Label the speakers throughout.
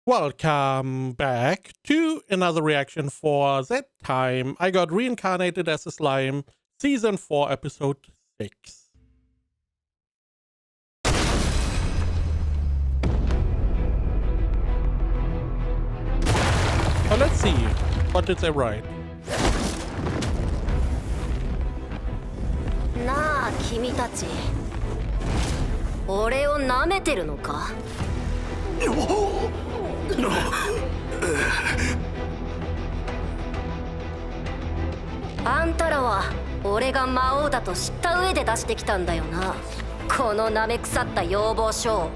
Speaker 1: Welcome back to another reaction for that time. I got reincarnated as a slime, season 4, episode 6. So let's see, what did they write?
Speaker 2: なあ君たち俺を舐めてるのかあんたらは俺が魔王だと知った上で出してきたんだよなこの舐め腐った要望書を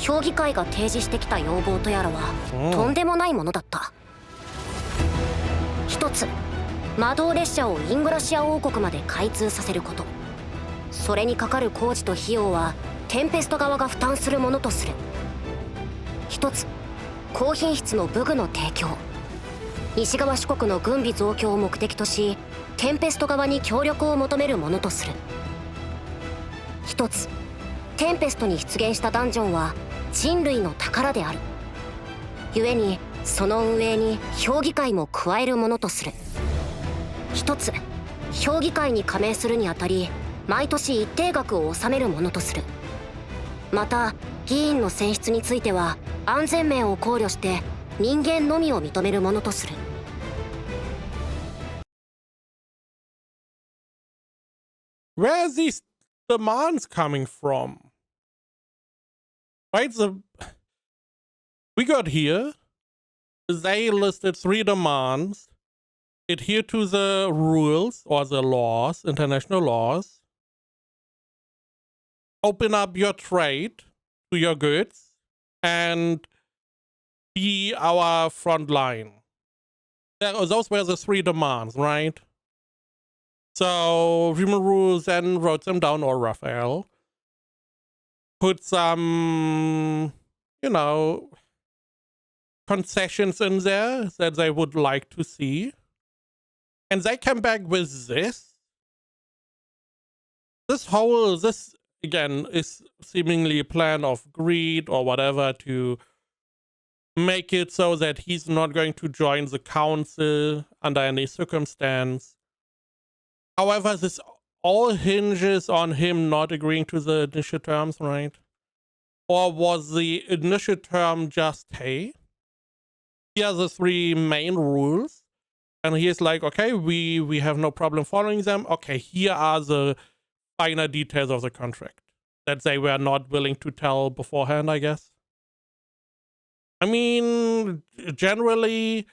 Speaker 2: 評議会が提示してきた要望とやらはとんでもないものだった一つ魔導列車をイングラシア王国まで開通させること、それにかかる工事と費用はテンペスト側が負担するものとする。一つ高品質の武具の提供、西側諸国の軍備増強を目的としテンペスト側に協力を求めるものとする。一つテンペストに出現したダンジョンは人類の宝である故にその運営に評議会も加えるものとする。一つ評議会に加盟するにあたり毎年一定額を納めるものとする。また議員の選出については安全面を考慮して人間のみを認めるものとする。
Speaker 1: Where are these demands coming from? Right, we got here, they listed 3 demands. Adhere to the rules or the laws, international laws. Open up your trade to your goods and be our front line. Those were the 3 demands, right? So Rimuru then wrote them down, or Raphael put some, concessions in there that they would like to see. And they came back with this. This again is seemingly a plan of greed or whatever to make it so that he's not going to join the council under any circumstance. However, this all hinges on him not agreeing to the initial terms, right? Or was the initial term just, hey, here are the 3 main rules? And he is like, okay, we have no problem following them. Okay, here are the finer details of the contract that they were not willing to tell beforehand, I guess. I mean, generally,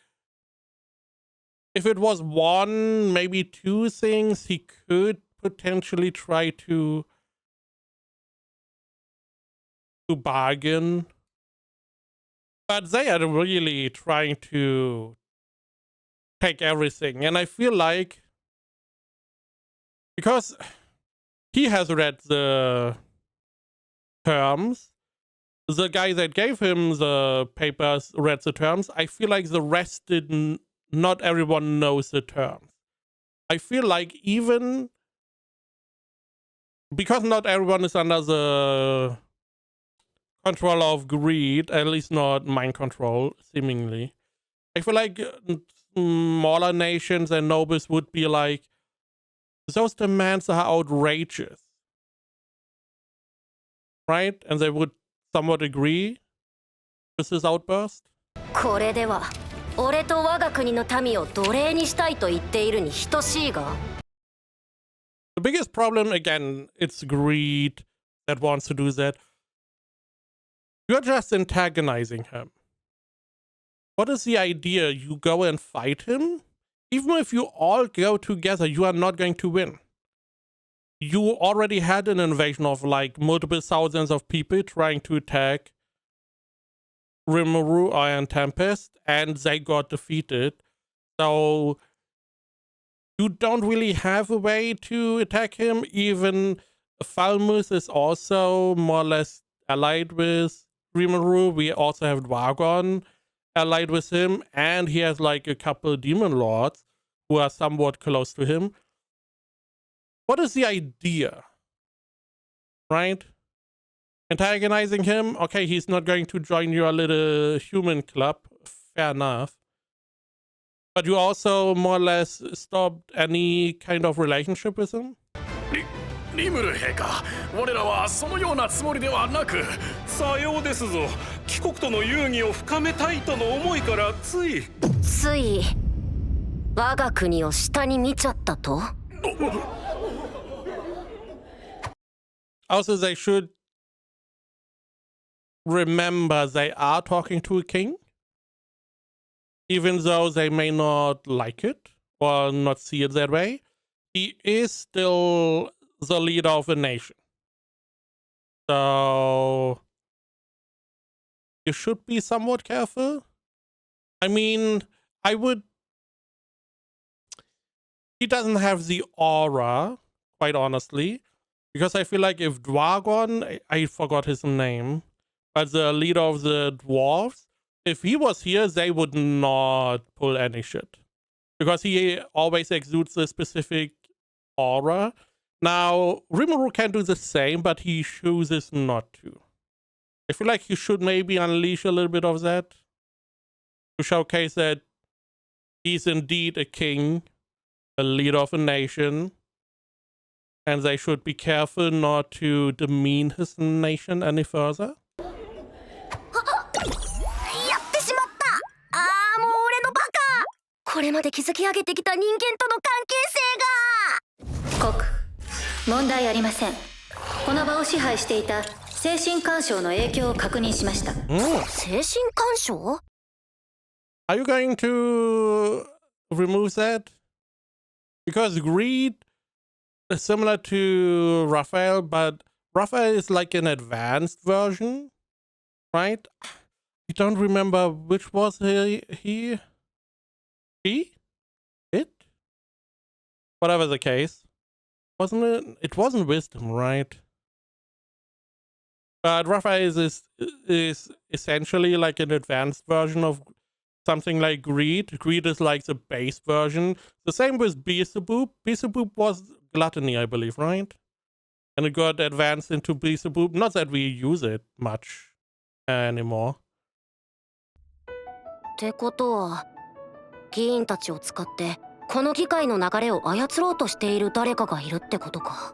Speaker 1: if it was 1, maybe 2 things, he could potentially try to bargain. But they are really trying to take everything, and I feel like because he has read the terms, the guy that gave him the papers read the terms, I feel like the rest didn't. Not everyone knows the terms. I feel like even because not everyone is under the control of greed, at least not mind control, seemingly, I feel like smaller nations and nobles would be like, those demands are outrageous, right? And they would somewhat agree with this outburst.
Speaker 2: これでは俺と我が国の民を奴隷にしたいと言っているに等しいが。
Speaker 1: The biggest problem, again, it's greed that wants to do that. You're just antagonizing him. What is the idea? You go and fight him? Even if you all go together, you are not going to win. You already had an invasion of like multiple thousands of people trying to attack Rimuru and Tempest, and they got defeated. So you don't really have a way to attack him. Even Falmus is also more or less allied with Rimuru. We also have Dwagon allied with him, and he has like a couple demon lords who are somewhat close to him. What is the idea? Right? antagonizing him. Okay, he's not going to join your little human club. Fair enough. But you also more or less stopped any kind of relationship with him?
Speaker 3: リムル陛下、我らはそのようなつもりではなく、さようですぞ。貴国との友誼を深めたいとの思いからつい
Speaker 2: 我が国を下に見ちゃったと。
Speaker 1: Also, they should remember they are talking to a king, even though they may not like it or not see it that way. He is still the leader of a nation. So you should be somewhat careful. I mean, he doesn't have the aura, quite honestly, because I feel like if Dwagon, I forgot his name, but the leader of the dwarves, if he was here, they would not pull any shit. Because he always exudes a specific aura. Now, Rimuru can do the same, but he chooses not to. I feel like he should maybe unleash a little bit of that to showcase that he's indeed a king, a leader of a nation, and they should be careful not to demean his nation any further.
Speaker 2: やってしまった。ああ、もう俺のバカ。これまで築き上げてきた人間との関係性が。
Speaker 4: 国、問題ありません。この場を支配していた精神干渉の影響を確認しました。
Speaker 2: 精神干渉？
Speaker 1: Are you going to remove that? Because greed is similar to Raphael, but Raphael is like an advanced version, right? I don't remember which was he? It? Whatever the case. Wasn't it? It wasn't wisdom, right? But Raphael is essentially like an advanced version of something like greed. Greed is like the base version. The same with Beelzebub. Beelzebub was gluttony, I believe, right? And it got advanced into Beelzebub. Not that we use it much anymore.
Speaker 2: ってことは、議員たちを使ってこの議会の流れを操ろうとしている誰かがいるってことか。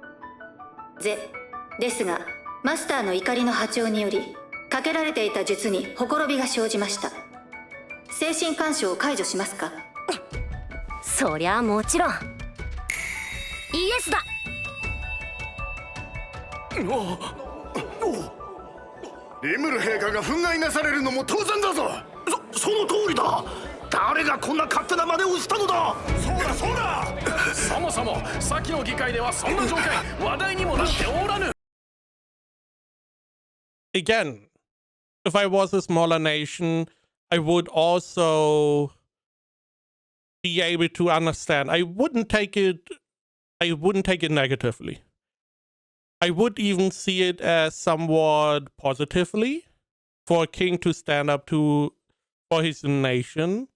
Speaker 4: ですが、マスターの怒りの波長により、かけられていた術にほころびが生じました。精神干渉を解除しますか？
Speaker 2: そりゃもちろん。イエスだ。
Speaker 3: リムル陛下が憤慨なされるのも当然だぞ。その通りだ。誰がこんな勝手な真似をしたのだ。そうだそもそも先の議会ではそんな条件話題にもなっておらぬ。
Speaker 1: Again, if I was a smaller nation, I would also be able to understand. I wouldn't take it negatively. I would even see it as somewhat positively for a king to stand up for his nation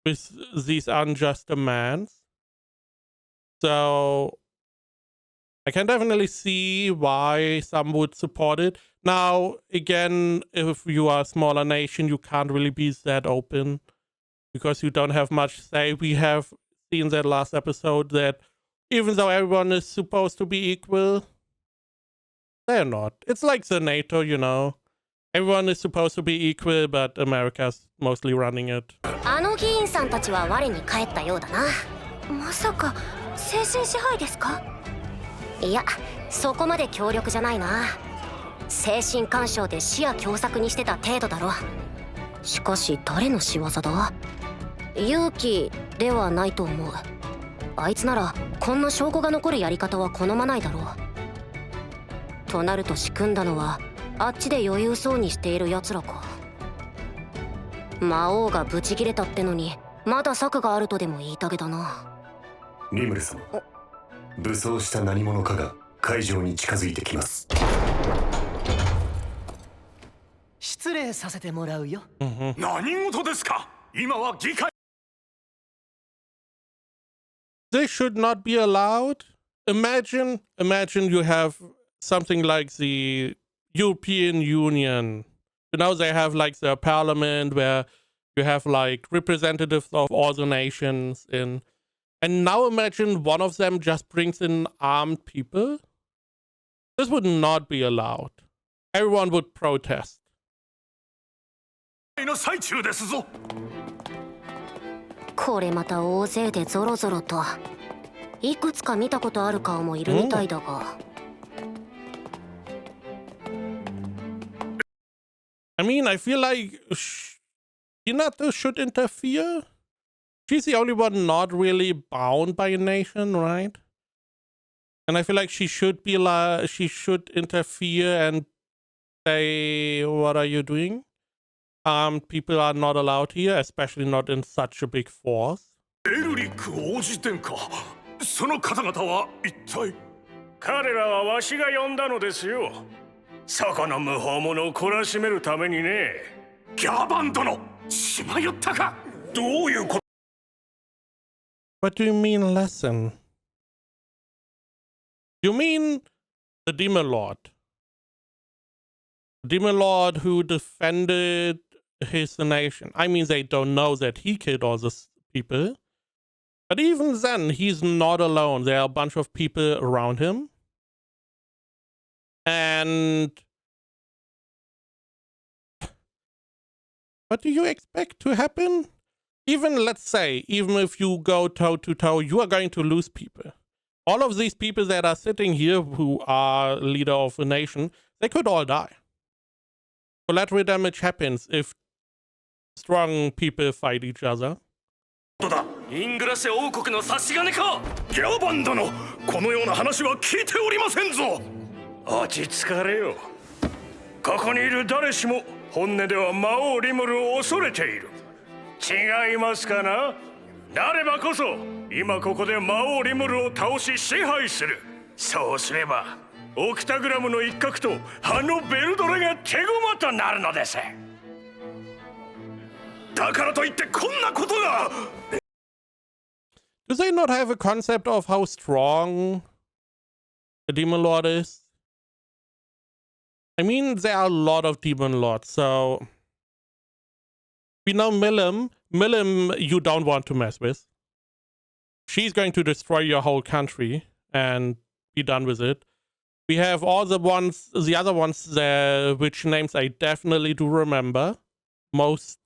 Speaker 1: with these unjust demands. So I can definitely see why some would support it. Now, again, if you are a smaller nation, you can't really be that open because you don't have much say. We have seen that last episode that even though everyone is supposed to be equal, they're not. It's like the NATO, you know. Everyone is supposed to be equal, but America's mostly running it.
Speaker 2: あの議員さんたちは我に返ったようだな。まさか精神支配ですか？いや、そこまで強力じゃないな。精神干渉で視野狭窄にしてた程度だろ。しかし誰の仕業だ？勇気ではないと思う。あいつならこんな証拠が残るやり方は好まないだろう。となると仕組んだのはあっちで余裕そうにしている奴らか。魔王がブチギレたってのにまだ策があるとでも言いたげだな。
Speaker 5: リムル様、武装した何者かが会場に近づいてきます。
Speaker 6: 失礼させてもらうよ。
Speaker 3: 何事ですか？今は議会。
Speaker 1: They should not be allowed. Imagine you have something like the European Union. You know, they have like their parliament where you have like representatives of all the nations in. And now imagine one of them just brings in armed people. This would not be allowed. Everyone would protest.
Speaker 3: の最中ですぞ。
Speaker 2: これまた大勢でゾロゾロと。いくつか見たことある顔もいるみたいだが。
Speaker 1: I mean, I feel like Hinata should interfere. She's the only one not really bound by a nation, right? And I feel like she should interfere and say, what are you doing? People are not allowed here, especially not in such a big force.
Speaker 3: エルリック王子殿下、その方々は一体。彼らはわしが呼んだのですよ。そこの無法者を懲らしめるためにね。ギャバン殿、しまよったか。どういうこと？
Speaker 1: What do you mean lesson? You mean the Demon Lord? Demon Lord who defended his nation. I mean, they don't know that he killed all these people. But even then, he's not alone. There are a bunch of people around him. And what do you expect to happen? Even, let's say, even if you go toe to toe, you are going to lose people. All of these people that are sitting here who are leader of a nation, they could all die. Collateral damage happens if strong people fight each other.
Speaker 3: イングラシア王国の差し金か。ギャバン殿、このような話は聞いておりませんぞ。落ち着かれよ。ここにいる誰しも本音では魔王リムルを恐れている。違いますかな。なればこそ今ここで魔王リムルを倒し支配する。そうすればオクタグラムの一角とあのベルドレが手駒となるのです。だからといってこんなことが。
Speaker 1: Do they not have a concept of how strong the Demon Lord is? I mean, there are a lot of Demon Lords, so we know Milim. Milim, you don't want to mess with. She's going to destroy your whole country and be done with it. We have all the other ones there, which names I definitely do remember. Most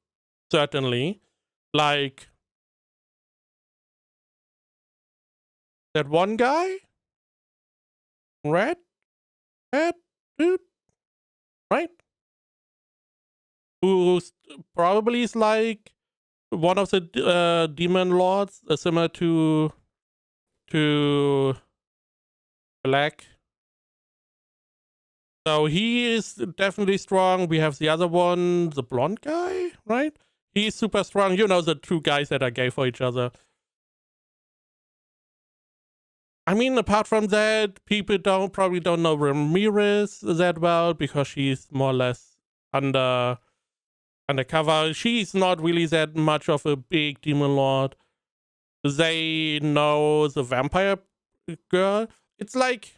Speaker 1: certainly. Like that one guy? Red dude? Right? Who probably is like one of the demon lords, similar to Black. So he is definitely strong. We have the other one, the blonde guy, right? He's super strong. You know, the two guys that are gay for each other. I mean, apart from that, people probably don't know Ramirez that well because she's more or less undercover. She's not really that much of a big demon lord. They know the vampire girl. It's like,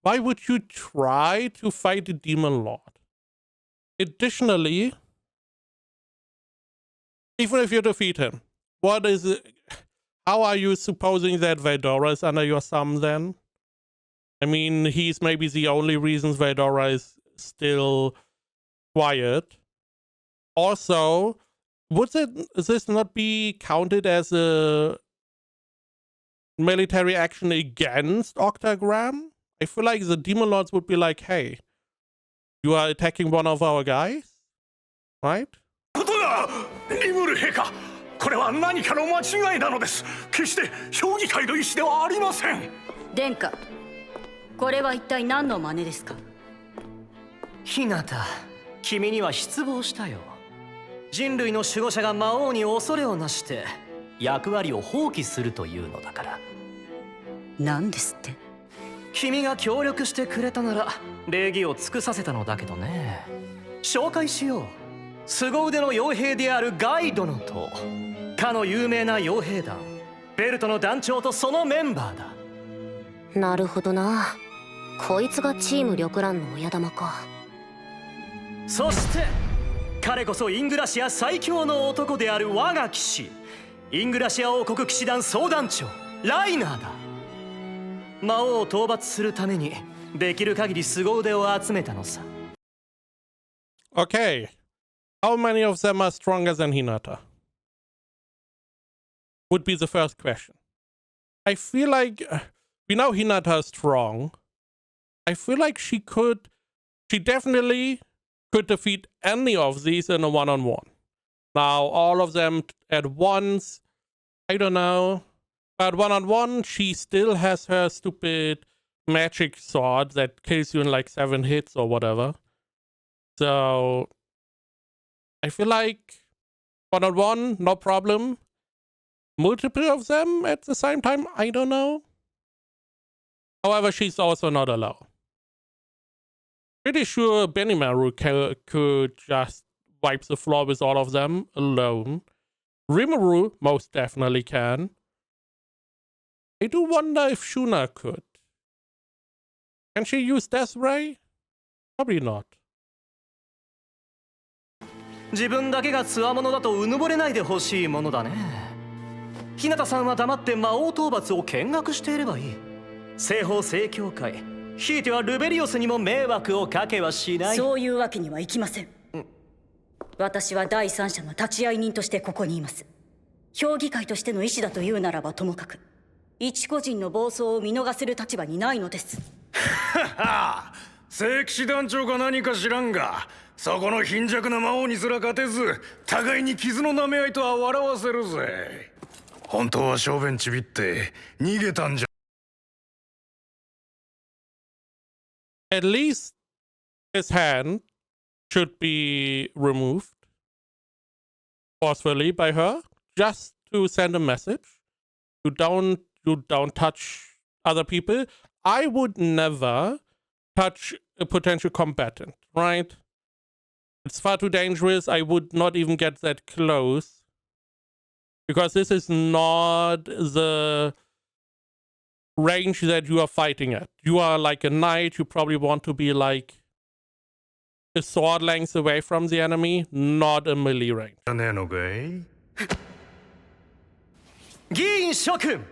Speaker 1: why would you try to fight the demon lord? Additionally, even if you defeat him, what is it? How are you supposing that Vedora is under your thumb then? I mean, he's maybe the only reason Vedora is still quiet. Also, would this not be counted as a military action against Octagram? I feel like the Demon Lords would be like, hey, you are attacking one of our guys, right?
Speaker 3: これは何かの間違いなのです。決して評議会の意思ではありません。
Speaker 7: 殿下、これは一体何の真似ですか。
Speaker 6: ひなた、君には失望したよ。人類の守護者が魔王に恐れをなして役割を放棄するというのだから。
Speaker 7: 何ですって。
Speaker 6: 君が協力してくれたなら礼儀を尽くさせたのだけどね。紹介しよう。凄腕の傭兵であるガイ殿とかの有名な傭兵団ベルトの団長とそのメンバーだ。
Speaker 2: なるほどな。こいつがチーム緑蘭の親玉か。
Speaker 6: そして彼こそイングラシア最強の男である我が騎士、イングラシア王国騎士団総団長ライナーだ。魔王を討伐するためにできる限り凄腕を集めたのさ。
Speaker 1: Okay. How many of them are stronger than Hinata? Would be the first question. I feel like we know Hinata is strong. I feel like she definitely could defeat any of these in a one-on-one. Now, all of them at once, I don't know. But one-on-one, she still has her stupid magic sword that kills you in like 7 hits or whatever. So, I feel like one-on-one, no problem. Multiple of them at the same time, I don't know. However, she's also not alone. Pretty sure Benimaru could just wipe the floor with all of them alone. Rimuru most definitely can. I do wonder if Shuna could. Can she use Death Ray? Probably not.
Speaker 6: 自分だけが強者だとうぬぼれないでほしいものだね。日向さんは黙って魔王討伐を見学していればいい。西方正教会、ひいてはルベリオスにも迷惑をかけはしない。
Speaker 7: そういうわけにはいきません。私は第三者の立ち会い人としてここにいます。評議会としての意思だというならばともかく、一個人の暴走を見逃せる立場にないのです。
Speaker 3: はは、聖騎士団長か何か知らんが、そこの貧弱な魔王にすら勝てず、互いに傷の舐め合いとは笑わせるぜ。本当は小便ちびって逃げたんじゃ。
Speaker 1: At least his hand should be removed forcefully by her, just to send a message. You don't touch other people. I would never touch a potential combatant, right? It's far too dangerous. I would not even get that close. Because this is not the range that you are fighting at. You are like a knight. You probably want to be like a sword length away from the enemy, not a melee range.
Speaker 6: 議員諸君、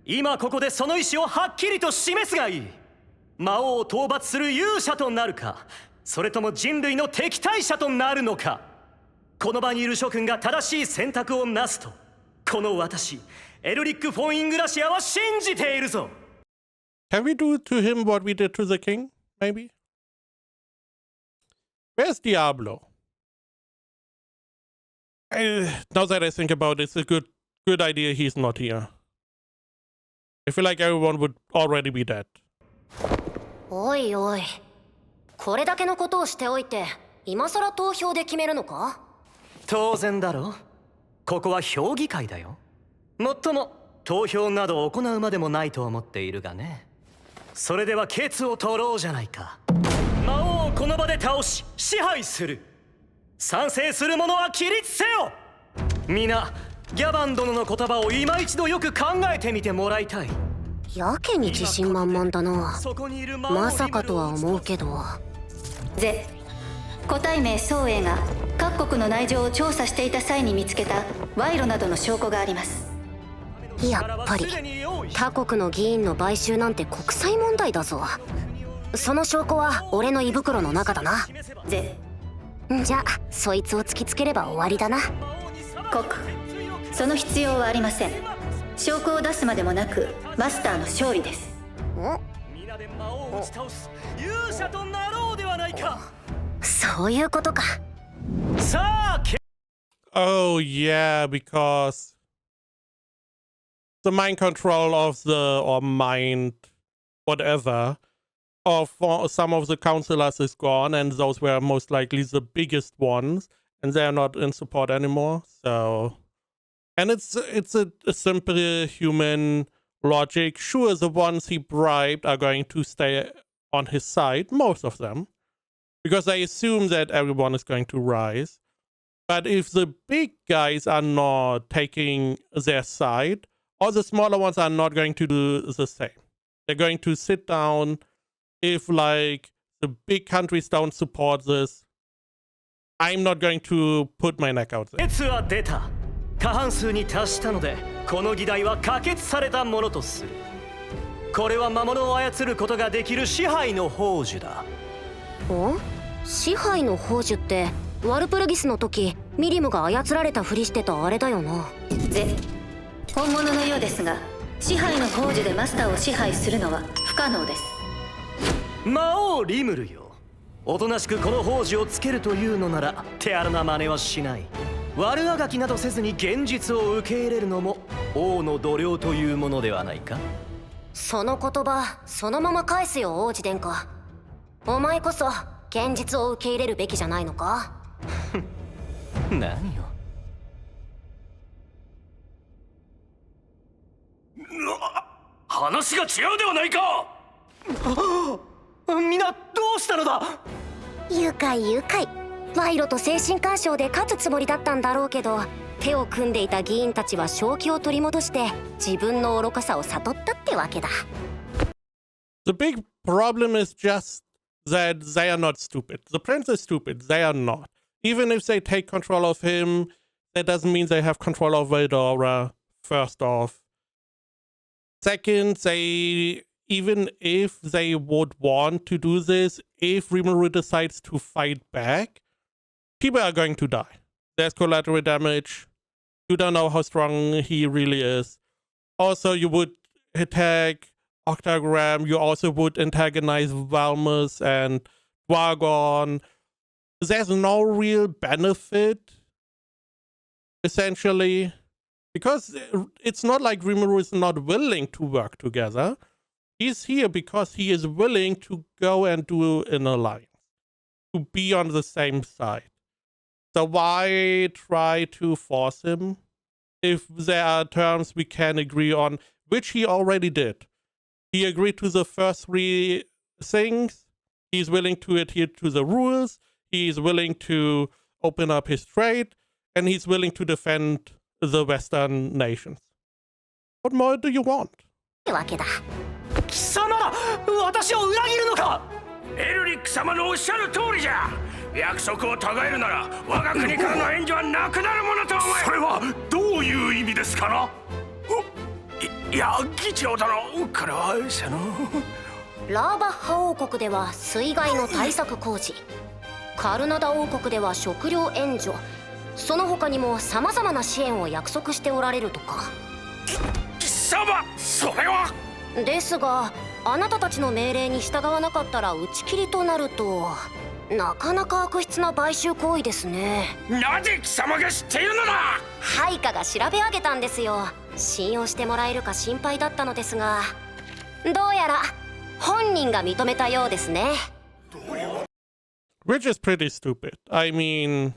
Speaker 6: 今ここでその意思をはっきりと示すがいい。魔王を討伐する勇者となるか、それとも人類の敵対者となるのか。この場にいる諸君が正しい選択をなすと、この私、エルリック・フォン・イングラシアは信じているぞ。
Speaker 1: Can we do to him what we did to the king, maybe? Where's Diablo? Now that I think about it, it's a good idea he's not here. I feel like everyone would already be dead.
Speaker 2: おいおい、これだけのことをしておいて今さら投票で決めるのか？
Speaker 6: 当然だろ。ここは評議会だよ。もっとも投票など行うまでもないと思っているがね。それではケツを取ろうじゃないか。魔王をこの場で倒し支配する。賛成する者は起立せよ。皆ギャバン殿の言葉を今一度よく考えてみてもらいたい。
Speaker 2: やけに自信満々だな。まさかとは思うけど。
Speaker 4: 個体名宗英が各国の内情を調査していた際に見つけた賄賂などの証拠があります。
Speaker 2: やっぱり他国の議員の買収なんて国際問題だぞ。その証拠は俺の胃袋の中だな。じゃあそいつを突きつければ終わりだな。
Speaker 4: その必要はありません。証拠を出すまでもなくマスターの勝利です。
Speaker 6: 皆で魔王を打ち倒す勇者となろうではないか。
Speaker 2: そういうことか。
Speaker 6: さあ、
Speaker 1: Oh yeah, because the mind control of the, or mind whatever, of some of the counselors is gone, and those were most likely the biggest ones, and they are not in support anymore. So, and it's a simple human logic. Sure, the ones he bribed are going to stay on his side, most of them, because they assume that everyone is going to rise. But if the big guys are not taking their side, all the smaller ones are not going to do the same. They're going to sit down if like the big countries don't support this, I'm not going to put my neck out there.
Speaker 6: 決は出た。過半数に達したので、この議題は可決されたものとする。これは魔物を操ることができる支配の宝珠だ。
Speaker 2: お？支配の宝珠ってワルプルギスの時ミリムが操られたふりしてたあれだよな。
Speaker 4: 本物のようですが、支配の宝珠でマスターを支配するのは不可能です。
Speaker 6: 魔王リムルよ、おとなしくこの宝珠をつけるというのなら手荒な真似はしない。悪あがきなどせずに現実を受け入れるのも王の度量というものではないか。
Speaker 2: その言葉そのまま返すよ王子殿下。お前こそ現実を受け入れるべきじゃないのか。
Speaker 6: 何よ。
Speaker 3: 話が違うではないか。
Speaker 6: みんなどうしたのだ。
Speaker 2: 愉快愉快。賄賂と精神干渉で勝つつもりだったんだろうけど、手を組んでいた議員たちは正気を取り戻して自分の愚かさを悟ったってわけだ。
Speaker 1: The big problem is just that they are not stupid. The prince is stupid. They are not. Even if they take control of him, that doesn't mean they have control of Eldora, first off. Second, even if they would want to do this, if Rimuru decides to fight back, people are going to die. There's collateral damage. You don't know how strong he really is. Also, you would attack Octagram. You also would antagonize Valmus and Dwagon. There's no real benefit, essentially, because it's not like Rimuru is not willing to work together. He's here because he is willing to go and do an alliance, to be on the same side. So why try to force him if there are terms we can agree on, which he already did? He agreed to the first three things. He's willing to adhere to the rules. He's willing to open up his trade, and he's willing to defend the Western nations. What more do you want?
Speaker 2: わけだ。
Speaker 6: 貴様ら、私を裏切るのか。
Speaker 3: エルリック様のおっしゃる通りじゃ。約束をたがえるなら我が国からの援助はなくなるものと思え。それはどういう意味ですかな。いや議長殿、これは
Speaker 2: ラーバッハ王国では水害の対策工事、カルナダ王国では食料援助、その他にも様々な支援を約束しておられるとか。
Speaker 3: 貴様、それは。
Speaker 2: ですが、あなたたちの命令に従わなかったら打ち切りとなると、なかなか悪質な買収行為ですね。
Speaker 3: なぜ貴様が知っているのだ。
Speaker 2: 配下が調べ上げたんですよ。信用してもらえるか心配だったのですが、どうやら本人が認めたようですね。
Speaker 1: Which is pretty stupid. I mean,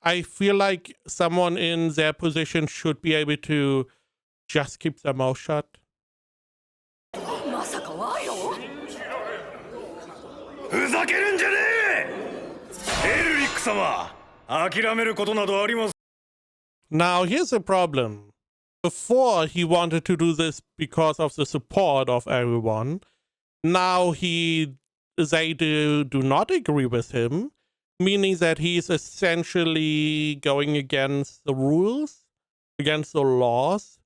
Speaker 1: I feel like someone in their position should be able to just keep their mouth shut.
Speaker 7: まさかわよ。
Speaker 3: ふざけるんじゃねえ。エルリック様、諦めることなどありません。
Speaker 1: Now, here's the problem. Before, he wanted to do this because of the support of everyone. Now, they do not agree with him, meaning that he's essentially going against the rules, against the laws.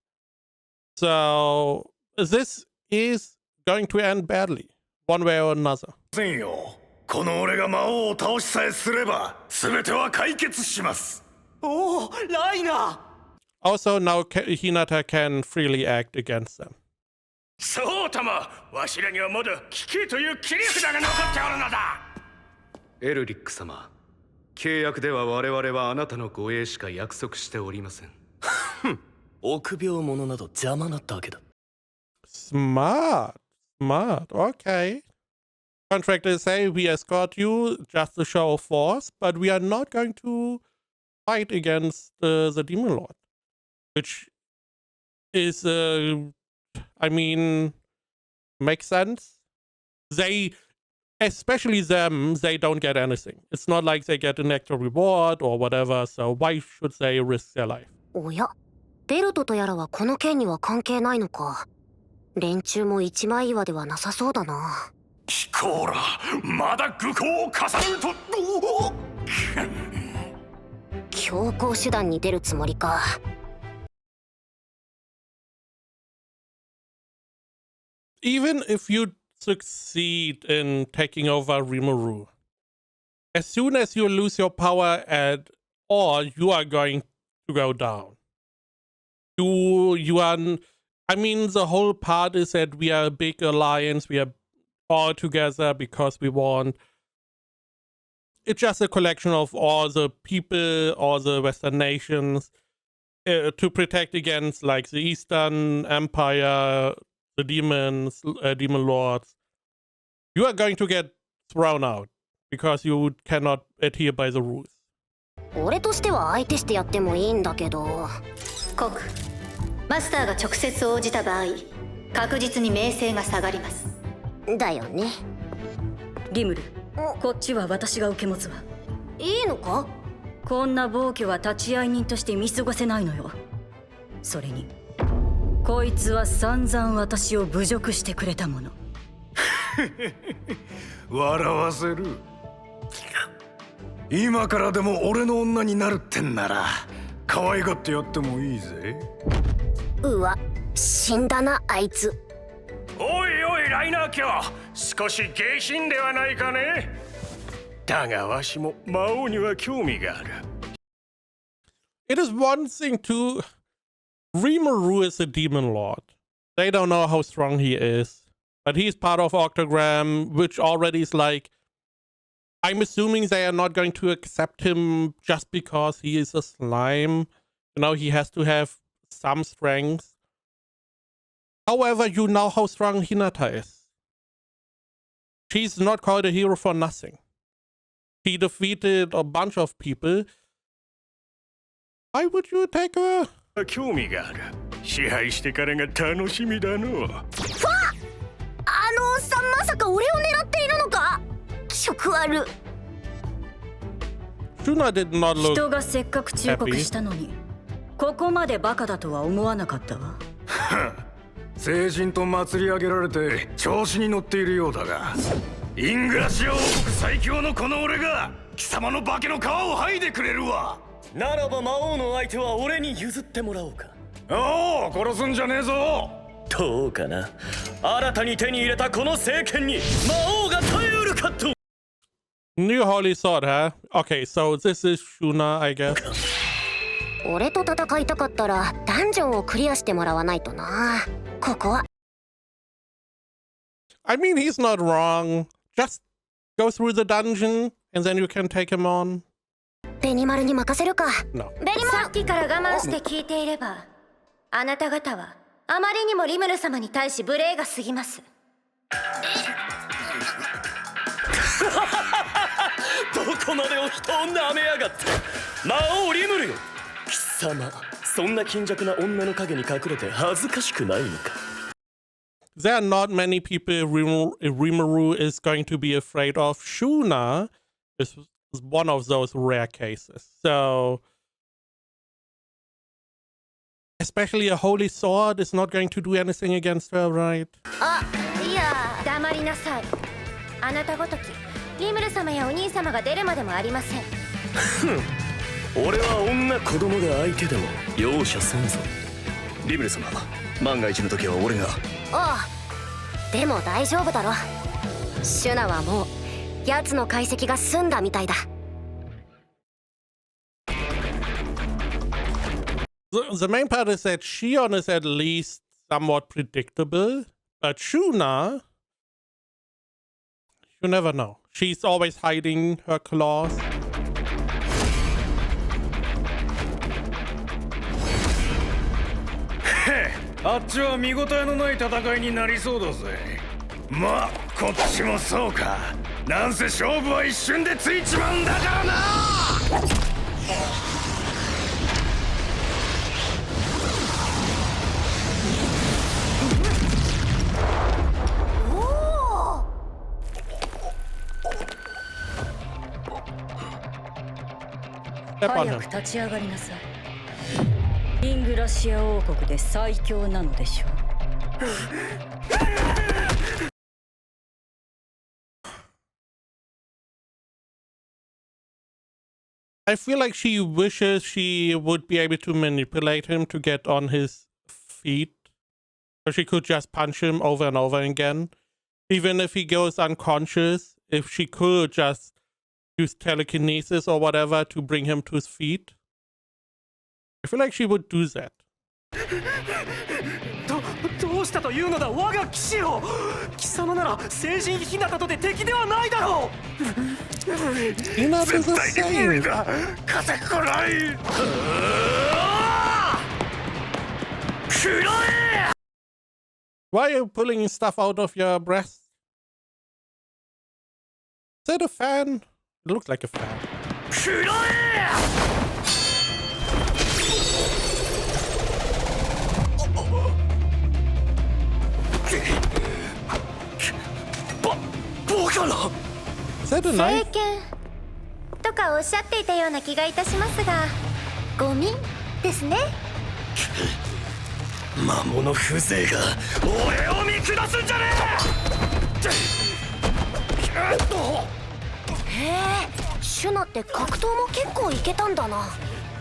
Speaker 1: So, this is going to end badly, one way or another.
Speaker 3: この俺が魔王を倒しさえすれば、全ては解決します。
Speaker 6: おお、ライナー。
Speaker 1: Also, now Hinata can freely act against them.
Speaker 3: そうとも、わしらにはまだ危機という切り札が残っておるのだ。
Speaker 5: エルリック様、契約では我々はあなたの護衛しか約束しておりません。
Speaker 6: 臆病者など邪魔なだけだ。
Speaker 1: Smart. Okay. Contractors say we escort you just to show force, but we are not going to fight against the Demon Lord. Which is, I mean, makes sense. They, especially them, they don't get anything. It's not like they get an extra reward or whatever, so why should they risk their life?
Speaker 2: おや、ベルトとやらはこの件には関係ないのか。連中も一枚岩ではなさそうだな。
Speaker 3: キコーラ、まだ愚行を重ねると。
Speaker 2: 強硬手段に出るつもりか。
Speaker 1: Even if you succeed in taking over Rimuru, as soon as you lose your power at all, you are going to go down. You are. I mean, the whole part is that we are a big alliance. We are all together because we want. It's just a collection of all the people, all the Western nations, to protect against like the Eastern Empire, the demons, demon lords. You are going to get thrown out because you cannot adhere by the rules.
Speaker 2: 俺としては相手してやってもいいんだけど。
Speaker 4: コク、マスターが直接応じた場合、確実に名声が下がります。
Speaker 2: だよね。
Speaker 7: リムル、こっちは私が受け持つわ。
Speaker 2: いいのか？
Speaker 7: こんな暴挙は立ち会い人として見過ごせないのよ。それにこいつは散々私を侮辱してくれたもの。
Speaker 3: 笑わせる。今からでも俺の女になるってんなら可愛がってやってもいいぜ。
Speaker 2: うわ、死んだなあいつ。
Speaker 3: おいおいライナー卿、少し下品ではないかね。だがわしも魔王には興味がある。
Speaker 1: It is one thing to... Rimuru is a demon lord. They don't know how strong he is. But he's part of Octogram, which already is like... I'm assuming they are not going to accept him just because he is a slime. You know, he has to have some strength. However, you know how strong Hinata is. She's not called a hero for nothing. He defeated a bunch of people. Why would you take her?
Speaker 3: 興味がある。支配してからが楽しみだの。
Speaker 2: ファ！あのおっさんまさか俺を狙っているのか？食悪。
Speaker 1: Shuna did not look
Speaker 7: 人がせっかく忠告したのに、ここまでバカだとは思わなかったわ。
Speaker 3: 聖人と祭り上げられて調子に乗っているようだが、イングラシア王国最強のこの俺が貴様の化けの皮を剥いでくれるわ。
Speaker 6: ならば魔王の相手は俺に譲ってもらおうか。
Speaker 3: おお、殺すんじゃねえぞ。
Speaker 6: どうかな。新たに手に入れたこの聖剣に魔王が耐えうるかと。
Speaker 1: New holy sword, huh? Okay, so this is Shuna, I guess.
Speaker 2: 俺と戦いたかったらダンジョンをクリアしてもらわないとな。ここは。
Speaker 1: I mean, he's not wrong. Just go through the dungeon and then you can take him on.
Speaker 2: ベニマルに任せるか。
Speaker 1: No.
Speaker 4: ベニマル、さっきから我慢して聞いていれば、あなた方はあまりにもリムル様に対し無礼が過ぎます。
Speaker 6: どこまでを人を舐めやがって。魔王リムルよ、貴様そんな貧弱な女の陰に隠れて恥ずかしくないのか。
Speaker 1: There are not many people Rimuru is going to be afraid of. Shuna is one of those rare cases. So, especially a holy sword is not going to do anything against her, right?
Speaker 4: あ、いや、黙りなさい。あなたごときリムル様やお兄様が出るまでもありません。
Speaker 6: 俺は女子供が相手でも容赦せんぞ。リムル様、万が一の時は俺が。
Speaker 2: ああ、でも大丈夫だろ。シュナはもう奴の解析が済んだみたいだ。
Speaker 1: The main part is that Shion is at least somewhat predictable, but Shuna, you never know. She's always hiding her claws.
Speaker 3: あっちは見応えのない戦いになりそうだぜ。まあこっちもそうか。なんせ勝負は一瞬でついちまうんだからな。
Speaker 7: 早く立ち上がりなさい。イングラシア王国で最強なのでしょう。
Speaker 1: I feel like she wishes she would be able to manipulate him to get on his feet. So she could just punch him over and over again. Even if he goes unconscious, if she could just use telekinesis or whatever to bring him to his feet. I feel like she would do that.
Speaker 6: どうしたというのだ我が騎士よ。貴様なら聖人ヒナタとて敵ではないだろう。
Speaker 1: Hinata
Speaker 3: 絶対に無理だ。風来ない。くらえ。
Speaker 1: Why are you pulling stuff out of your breast? Is that a fan? It looks like a fan.
Speaker 3: くらえ。
Speaker 1: Is that a knife?
Speaker 2: 聖剣とかおっしゃっていたような気がいたしますが、ゴミですね。
Speaker 3: 魔物風情が俺を見下すんじゃね
Speaker 2: へえ、シュナって格闘も結構いけたんだな。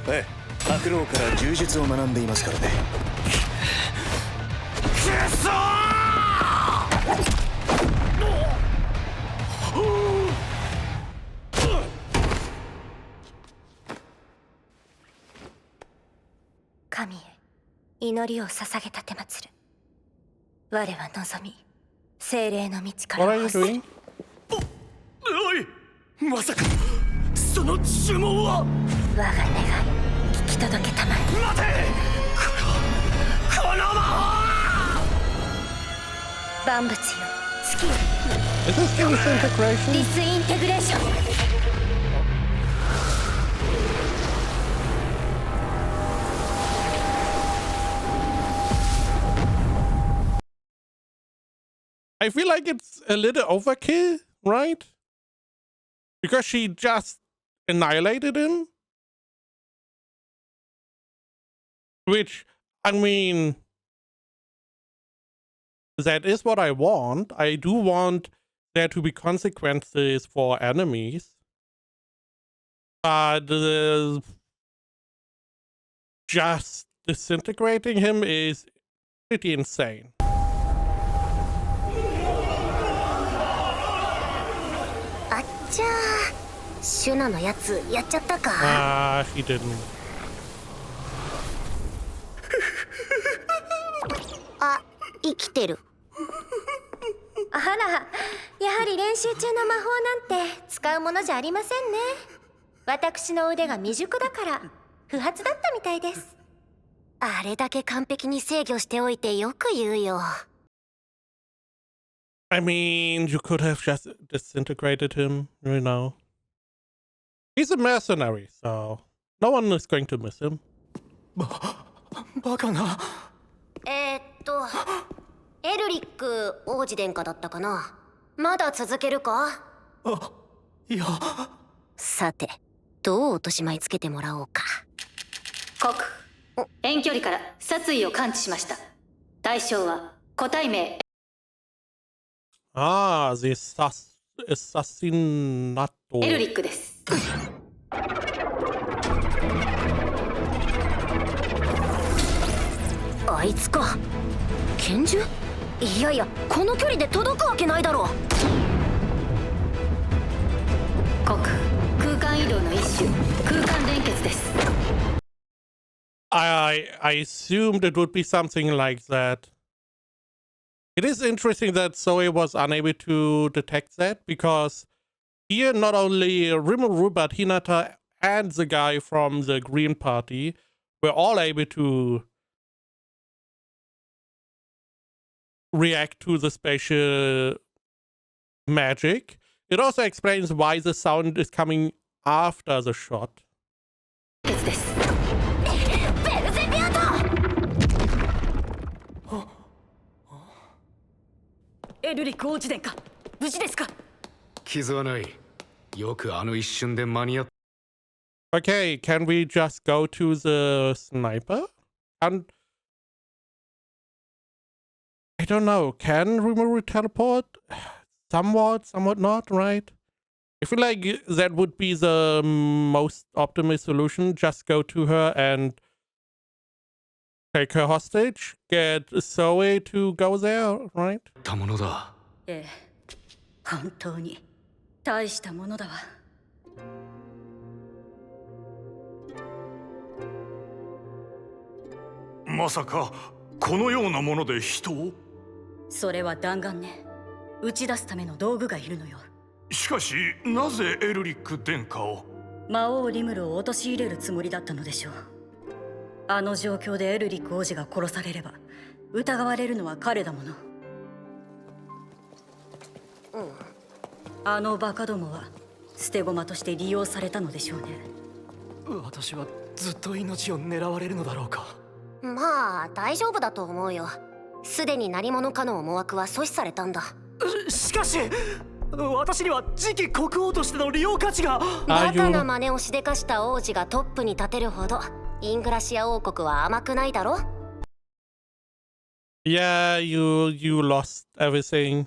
Speaker 8: ええ、白老から柔術を学んでいますからね。
Speaker 3: くそー。
Speaker 2: 神へ祈りを捧げたてまつる。我は望み精霊の道から
Speaker 1: What are you doing?
Speaker 3: おい、まさかその呪文は。
Speaker 2: 我が願い聞き届けたまえ。
Speaker 3: 待て。この魔法。
Speaker 2: 万物よ月よ
Speaker 1: Is this disintegration?
Speaker 2: ディスインテグレーション。
Speaker 1: I feel like it's a little overkill, right? Because she just annihilated him. Which, I mean, that is what I want. I do want there to be consequences for enemies. But just disintegrating him is pretty insane.
Speaker 2: じゃあシュナのやつやっちゃったか。
Speaker 1: He didn't.
Speaker 2: あ、生きてる。あら、やはり練習中の魔法なんて使うものじゃありませんね。私の腕が未熟だから不発だったみたいです。あれだけ完璧に制御しておいてよく言うよ。
Speaker 1: I mean, you could have just disintegrated him, you know. He's a mercenary, so no one is going to miss him.
Speaker 6: バカな。
Speaker 2: エルリック王子殿下だったかな。まだ続けるか。
Speaker 6: あ、いや。
Speaker 2: さて、どう落とし前つけてもらおうか。
Speaker 4: 国遠距離から殺意を感知しました。対象は個体名
Speaker 1: Ah, the assassinato.
Speaker 4: エルリックです。
Speaker 2: あいつか。拳銃？いやいや、この距離で届くわけないだろう。
Speaker 4: 国空間移動の一種空間連結です。
Speaker 1: I assumed it would be something like that. It is interesting that Zoe was unable to detect that, because here not only Rimuru but Hinata and the guy from the Green Party were all able to react to the spatial magic. It also explains why the sound is coming after the shot.
Speaker 2: です。ベルゼビアート。
Speaker 7: エルリック王子殿下、無事ですか？
Speaker 5: 傷はない。よくあの一瞬で間に合った。
Speaker 1: Okay, can we just go to the sniper? I don't know. Can Rimuru teleport? Somewhat not, right? I feel like that would be the most optimal solution. Just go to her and take her hostage. Get Zoe to go there, right?
Speaker 5: たものだ。
Speaker 7: ええ、本当に大したものだわ。
Speaker 3: まさかこのようなもので人を？
Speaker 7: それは弾丸ね。打ち出すための道具がいるのよ。
Speaker 3: しかしなぜエルリック殿下を？
Speaker 7: 魔王リムルを陥れるつもりだったのでしょう。あの状況でエルリック王子が殺されれば疑われるのは彼だもの。あのバカどもは捨て駒として利用されたのでしょうね。
Speaker 6: 私はずっと命を狙われるのだろうか。
Speaker 2: まあ大丈夫だと思うよ。すでに何者かの思惑は阻止されたんだ。
Speaker 6: しかし私には次期国王としての利用価値が。
Speaker 2: バカな真似をしでかした王子がトップに立てるほどイングラシア王国は甘くないだろ。
Speaker 1: Yeah, you lost everything.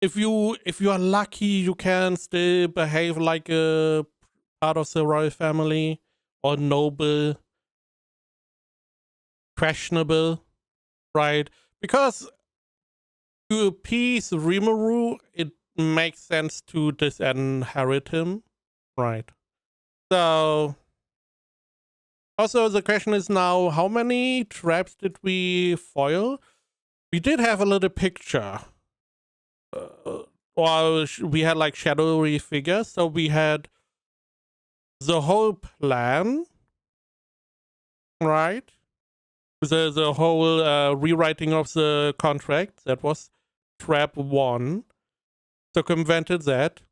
Speaker 1: If you are lucky, you can still behave like a part of the royal family or noble. Questionable, right? Because to appease Rimuru, it makes sense to disinherit him, right? So also the question is now, how many traps did we foil? We did have a little picture. Or we had like shadowy figures, so we had the whole plan, right? The whole rewriting of the contract, that was trap 1. Circumvented that.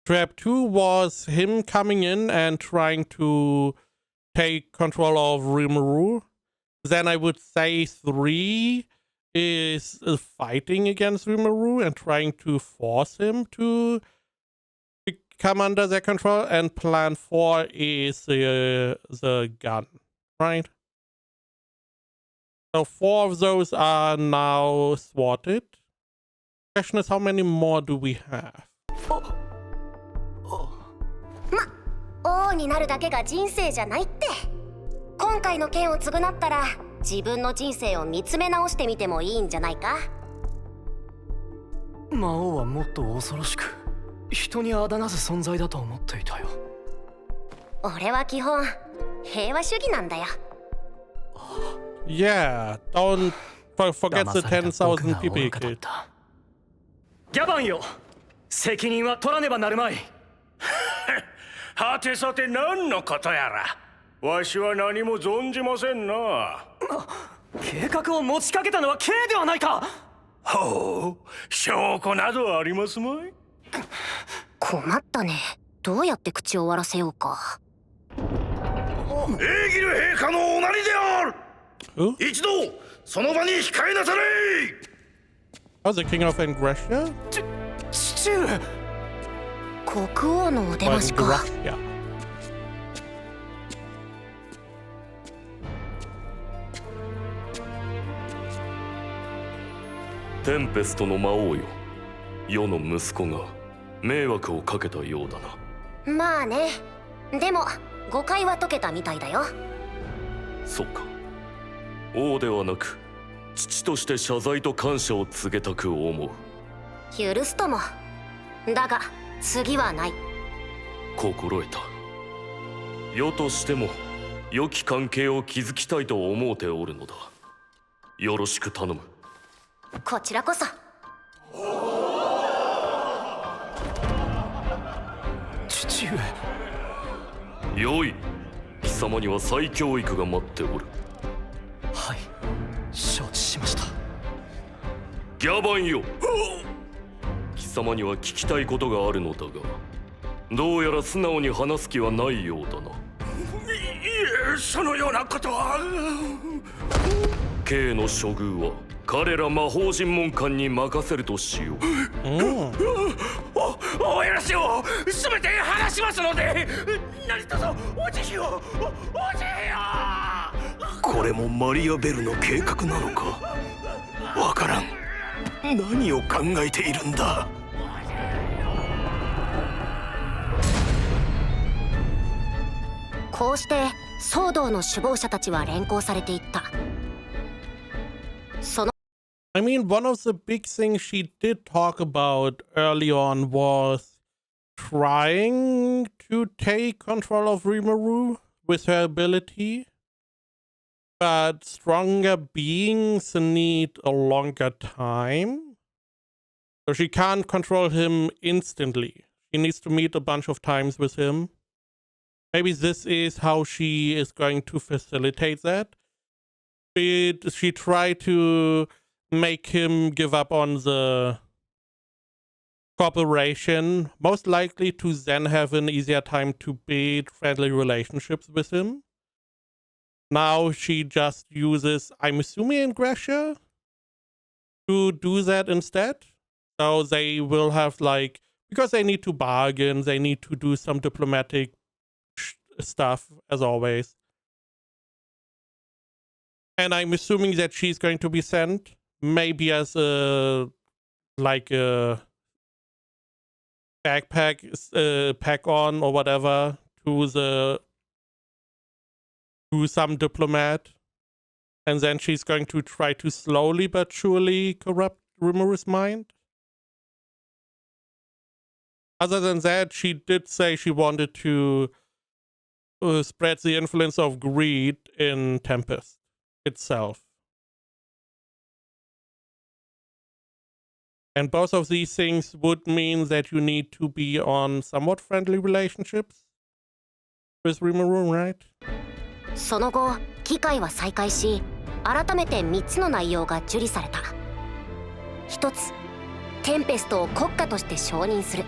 Speaker 1: Trap 2 was him coming in and trying to take control of Rimuru. Then I would say 3 is fighting against Rimuru and trying to force him to come under their control. And plan 4 is the gun, right? So 4 of those are now thwarted. Question is, how many more do we have?
Speaker 2: 王になるだけが人生じゃないって。今回の件を償ったら自分の人生を見つめ直してみてもいいんじゃないか。
Speaker 6: 魔王はもっと恐ろしく人にあだなす存在だと思っていたよ。
Speaker 2: 俺は基本平和主義なんだよ。
Speaker 1: Yeah, don't forget the 10,000 people you killed.
Speaker 6: ギャバンよ、責任は取らねばなるまい。
Speaker 3: はてさて何のことやら。わしは何も存じませんな。
Speaker 6: 計画を持ちかけたのは K ではないか。
Speaker 3: ほう、証拠などありますまい。
Speaker 2: 困ったね。どうやって口を割らせようか。
Speaker 3: エーギル陛下のおなりである。一度その場に控えなされ。
Speaker 1: Oh, the King of Ingressia?
Speaker 6: 父上。
Speaker 2: 国王のお出ましか。
Speaker 9: テンペストの魔王よ、世の息子が迷惑をかけたようだな。
Speaker 2: まあね。でも誤解は解けたみたいだよ。
Speaker 9: そうか。王ではなく父として謝罪と感謝を告げたく思う。
Speaker 2: 許すとも。だが次はない。
Speaker 9: 心得た。世としても良き関係を築きたいと思うておるのだ。よろしく頼む。
Speaker 2: こちらこそ。
Speaker 6: 父上。
Speaker 9: よい。貴様には再教育が待っておる。
Speaker 6: はい、承知しました。
Speaker 9: ギャバンよ。貴様には聞きたいことがあるのだが、どうやら素直に話す気はないようだな。い
Speaker 3: え、そのようなことは。
Speaker 9: K の処遇は彼ら魔法尋問官に任せるとしよう。
Speaker 3: お許しを全て話しますので、何とぞお慈悲を。お慈悲を。これもマリアベルの計画なのか。わからん。何を考えているんだ。
Speaker 2: こうして騒動の首謀者たちは連行されていった。その
Speaker 1: I mean, one of the big things she did talk about early on was trying to take control of Rimuru with her ability. But stronger beings need a longer time. So she can't control him instantly. She needs to meet a bunch of times with him. Maybe this is how she is going to facilitate that. She tried to make him give up on the corporation, most likely to then have an easier time to build friendly relationships with him. Now she just uses, I'm assuming, Ingressia to do that instead. So they will have, like, because they need to bargain, they need to do some diplomatic stuff, as always. And I'm assuming that she's going to be sent, maybe as a, like a backpack, pack on or whatever, to some diplomat. And then she's going to try to slowly but surely corrupt Rimuru's mind. Other than that, she did say she wanted to spread the influence of greed in Tempest itself. And both of these things would mean that you need to be on somewhat friendly relationships with Rimuru, right?
Speaker 2: その後議会は再開し、改めて3つの内容が受理された。1つ、テンペストを国家として承認する。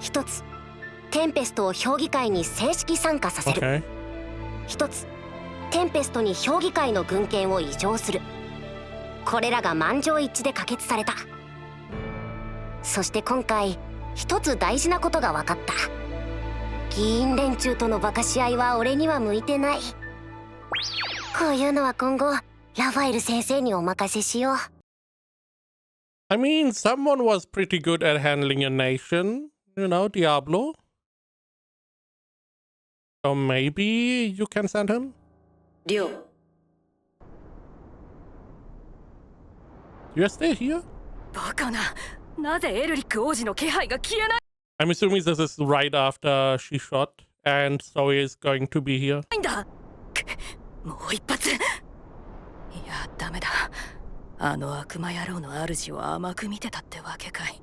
Speaker 2: 1つ、テンペストを評議会に正式参加させる。1つ、テンペストに評議会の軍権を移譲する。これらが満場一致で可決された。そして今回一つ大事なことが分かった。議員連中とのバカし合いは俺には向いてない。こういうのは今後ラファエル先生にお任せしよう。
Speaker 1: I mean, someone was pretty good at handling a nation, you know, Diablo. So maybe you can send him?
Speaker 7: リョウ。
Speaker 1: You're still here?
Speaker 7: バカな。なぜエルリック王子の気配が消えない
Speaker 1: I'm assuming this is right after she shot, and Zoe is going to be here.
Speaker 7: んだ。もう一発。いや、ダメだ。あの悪魔野郎の主を甘く見てたってわけかい。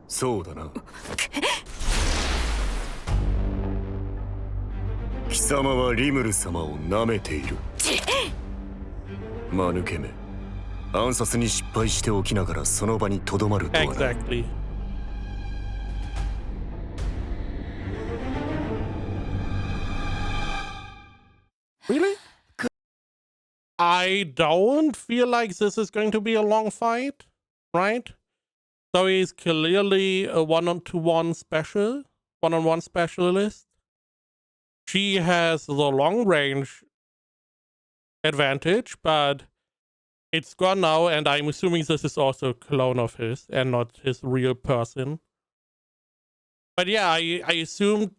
Speaker 5: そうだな。貴様はリムル様を舐めている。間抜けめ。暗殺に失敗しておきながらその場に留まるとはな。
Speaker 1: Exactly. Really? I don't feel like this is going to be a long fight, right? So he's clearly a one-on-one specialist. She has the long range advantage, but it's gone now, and I'm assuming this is also a clone of his and not his real person. But yeah, I assumed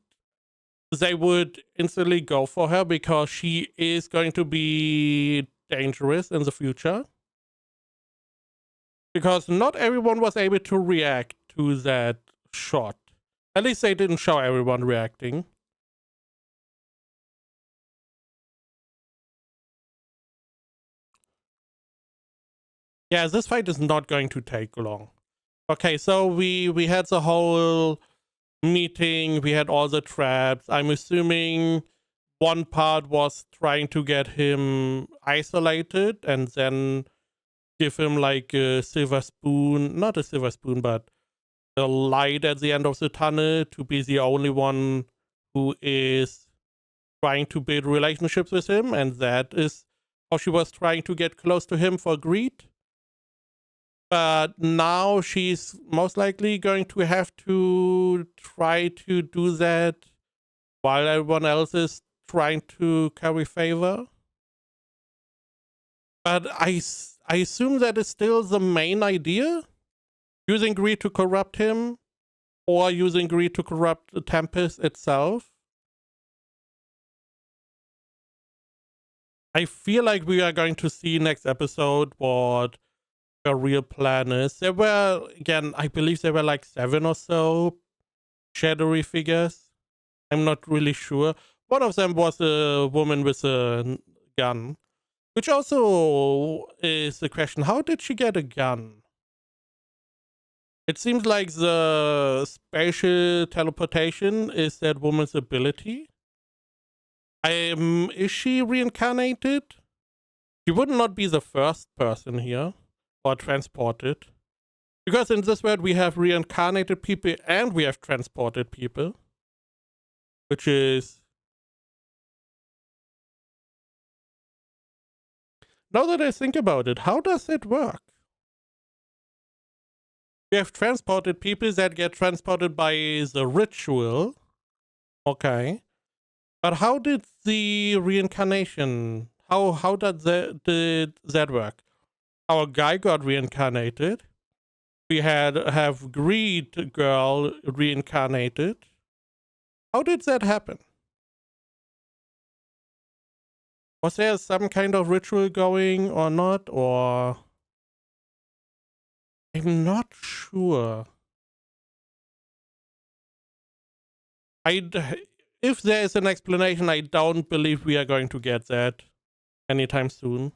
Speaker 1: they would instantly go for her because she is going to be dangerous in the future. Because not everyone was able to react to that shot. At least they didn't show everyone reacting. Yeah, this fight is not going to take long. Okay, so we had the whole meeting, we had all the traps. I'm assuming one part was trying to get him isolated and then give him like a silver spoon, not a silver spoon, but a light at the end of the tunnel to be the only one who is trying to build relationships with him, and that is how she was trying to get close to him for greed. But now she's most likely going to have to try to do that while everyone else is trying to curry favor. But I assume that is still the main idea? Using greed to corrupt him? Or using greed to corrupt the Tempest itself? I feel like we are going to see next episode what the real plan is. There were, again, I believe there were like 7 or so shadowy figures. I'm not really sure. One of them was a woman with a gun. Which also is the question, how did she get a gun? It seems like the spatial teleportation is that woman's ability. Is she reincarnated? She would not be the first person here, or transported. Because in this world we have reincarnated people and we have transported people. Which is... Now that I think about it, how does it work? We have transported people that get transported by the ritual. Okay. But how did the reincarnation, how did that work? Our guy got reincarnated. We have Greed Girl reincarnated. How did that happen? Was there some kind of ritual going or not? Or I'm not sure. If there is an explanation, I don't believe we are going to get that anytime soon.